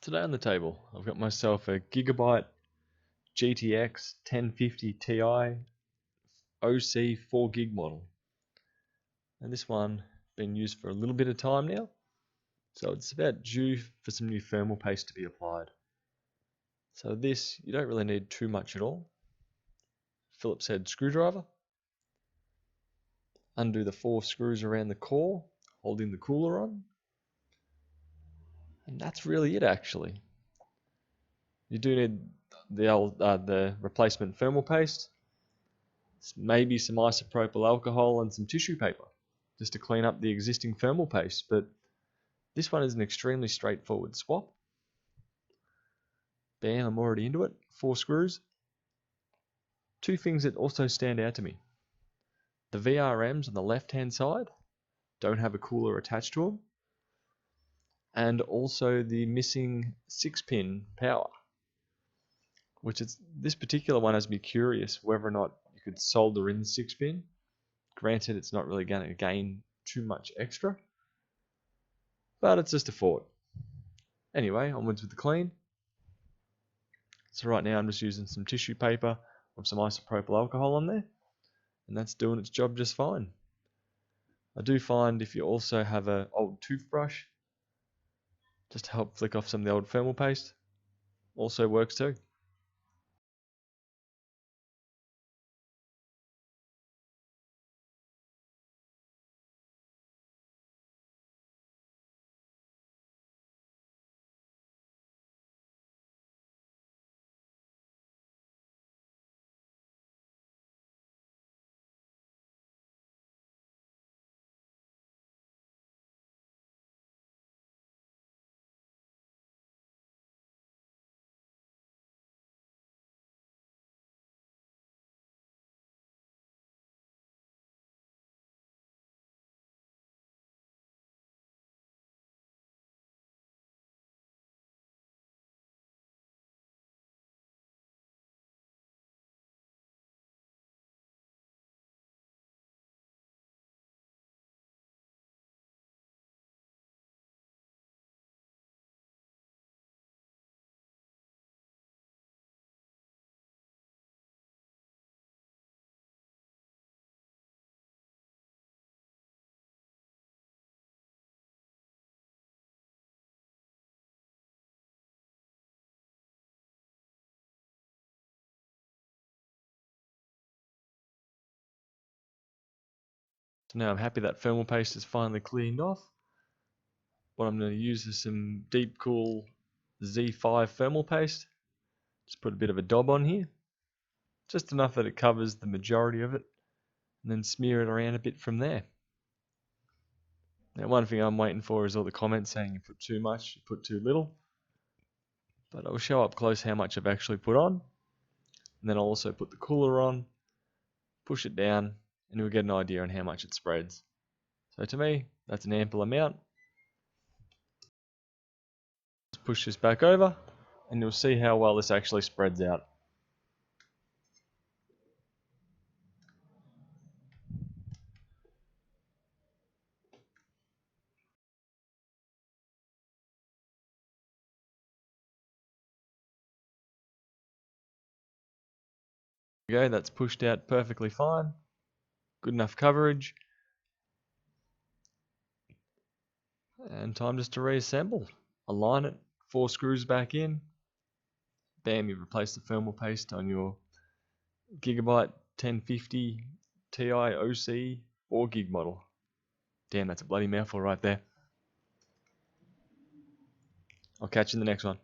Today on the table, I've got myself a Gigabyte GTX 1050 Ti OC 4GB model. And this one been used for a little bit of time now, so it's about due for some new thermal paste to be applied. So this, you don't really need too much at all. Phillips head screwdriver. Undo the 4 screws around the core, holding the cooler on. And that's really it actually. You do need the replacement thermal paste, maybe some isopropyl alcohol and some tissue paper just to clean up the existing thermal paste, but this one is an extremely straightforward swap. Bam, I'm already into it. 4 screws. 2 things that also stand out to me. The VRMs on the left hand side don't have a cooler attached to them, and also the missing 6-pin power, which is, this particular one has me curious whether or not you could solder in 6-pin. Granted, it's not really going to gain too much extra, but it's just a thought. Anyway, onwards with the clean. So right now I'm just using some tissue paper with some isopropyl alcohol on there, and that's doing its job just fine. I do find if you also have an old toothbrush, just to help flick off some of the old thermal paste, also works too. So now I'm happy that thermal paste is finally cleaned off. What I'm going to use is some Deep Cool Z5 thermal paste. Just put a bit of a daub on here, just enough that it covers the majority of it, and then smear it around a bit from there. Now one thing I'm waiting for is all the comments saying you put too much, you put too little. But I'll show up close how much I've actually put on. And then I'll also put the cooler on, push it down, and you'll get an idea on how much it spreads. So to me, that's an ample amount. Let's push this back over, and you'll see how well this actually spreads out. There we go, that's pushed out perfectly fine. Good enough coverage. And time just to reassemble. Align it, 4 screws back in. Bam, you've replaced the thermal paste on your Gigabyte 1050 Ti OC 4GB model. Damn, that's a bloody mouthful right there. I'll catch you in the next one.